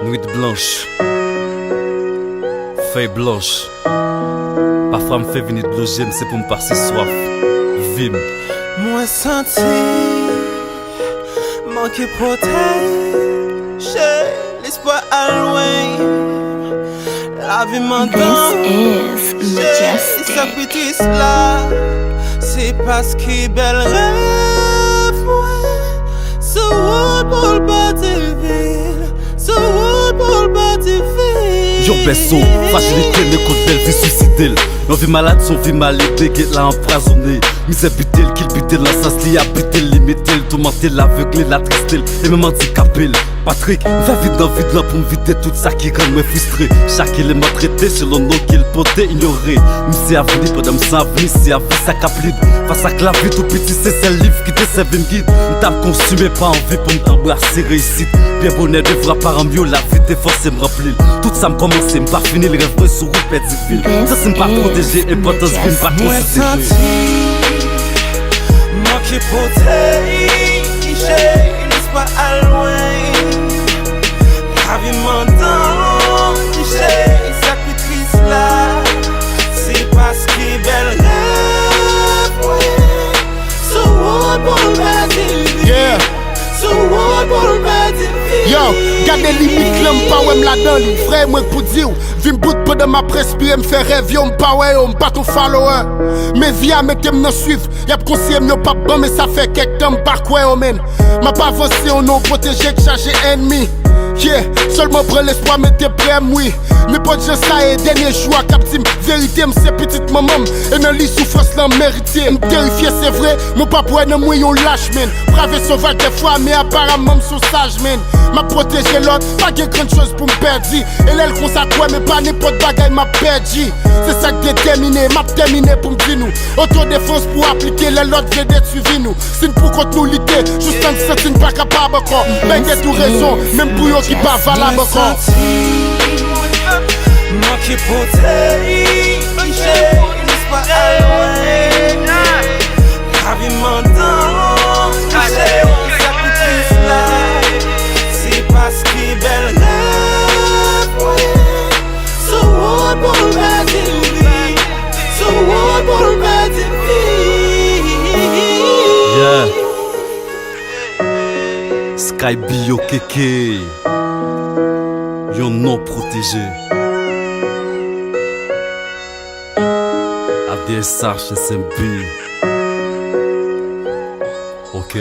Nuit blanche, feuille blanche. Parfois me fait venir de loger, mais c'est pour me passer soif. Vim. Moi senti, manqué protéger, l'espoir à loin. La vie m'entend. This is majestic. Sacrifice là, c'est parce qu'il bel rêve. So what pour le bâtir ville, so what pour le bâtir ville. Yo beso, fragilité, ne compte belle vie suicidée. Nos vies malades, son vie mal aidée, guette l'a empoisonné. Misère buté, kill buté, l'assassin li habité, limité, tourmenté, l'aveuglé, la tristée, et même handicapé. Patrick, va vite dans pour me vider tout ça qui rend moi frustré. Chaque élément traité selon nos qu'il poté ignoré. M'sais à venir, pendant m'sais à venir, c'est à vie ça capline. Face à la vie tout petit, c'est ce livre qui te serve une guide. M't'ap consumé, pas envie pour m'embrasser réussite. Bien bonheur devra par un mieux, la vie t'es forcé me remplir. Tout ça m'commence, m'pas fini le rêve sur route perdue ville. Ça c'est m'pas protéger, importance d'une pas trop se manqué protéger, l'espoir à loin. La vie m'entend, sacrifice là, c'est parce qu'il bel rêve. So what pour le bâtir, yeah. So what pour le bâtir. Yo, gardez limite l'homme pas ouais m'la donne. Frère moi pour dire, vim bout pendant ma presse puis me fait rêve yo m'pas ouais yo m'pas ton follower. Mais via mec qui me suivre, y'a conseiller m'yo pas bon mais ça fait quelques temps par quoi yo men. M'a pas avancé on non protégé que chargé ennemi. Yeah, seulement prends l'espoir, mais t'es prêt, oui. Mais pas de gens ça et dernier jour, captive vérité, m'sais petite maman. Et dans les souffrances, là, mérité. M'terrifié, c'est vrai, mon papa, non, moi, yon lâche, man. Brave et sauvage des fois, mais apparemment, m'sou sage, man. M'a protégé l'autre, pas de grande chose pour m'perdre. Et l'aile qu'on s'accroît, mais pas n'importe bagaille, m'a perdu. C'est ça que déterminé, m'a terminé pour m'dire nous. Autodéfense pour appliquer les l'autre, veut suivi nous. C'est pour contre nous lutter, juste en ce c'est pas capable encore. Ben, y'a tout raison, même pour yon qui pas valable encore. Manqué protéger, l'espoir à loin. La vie m'entend, sacrifice là, c'est parce qu'il bel rêve. So what pour le bâtir, so what pour le bâtir. Yeah. Sky Bio Keke. Yon non protégé. ADSH SMB. Ok.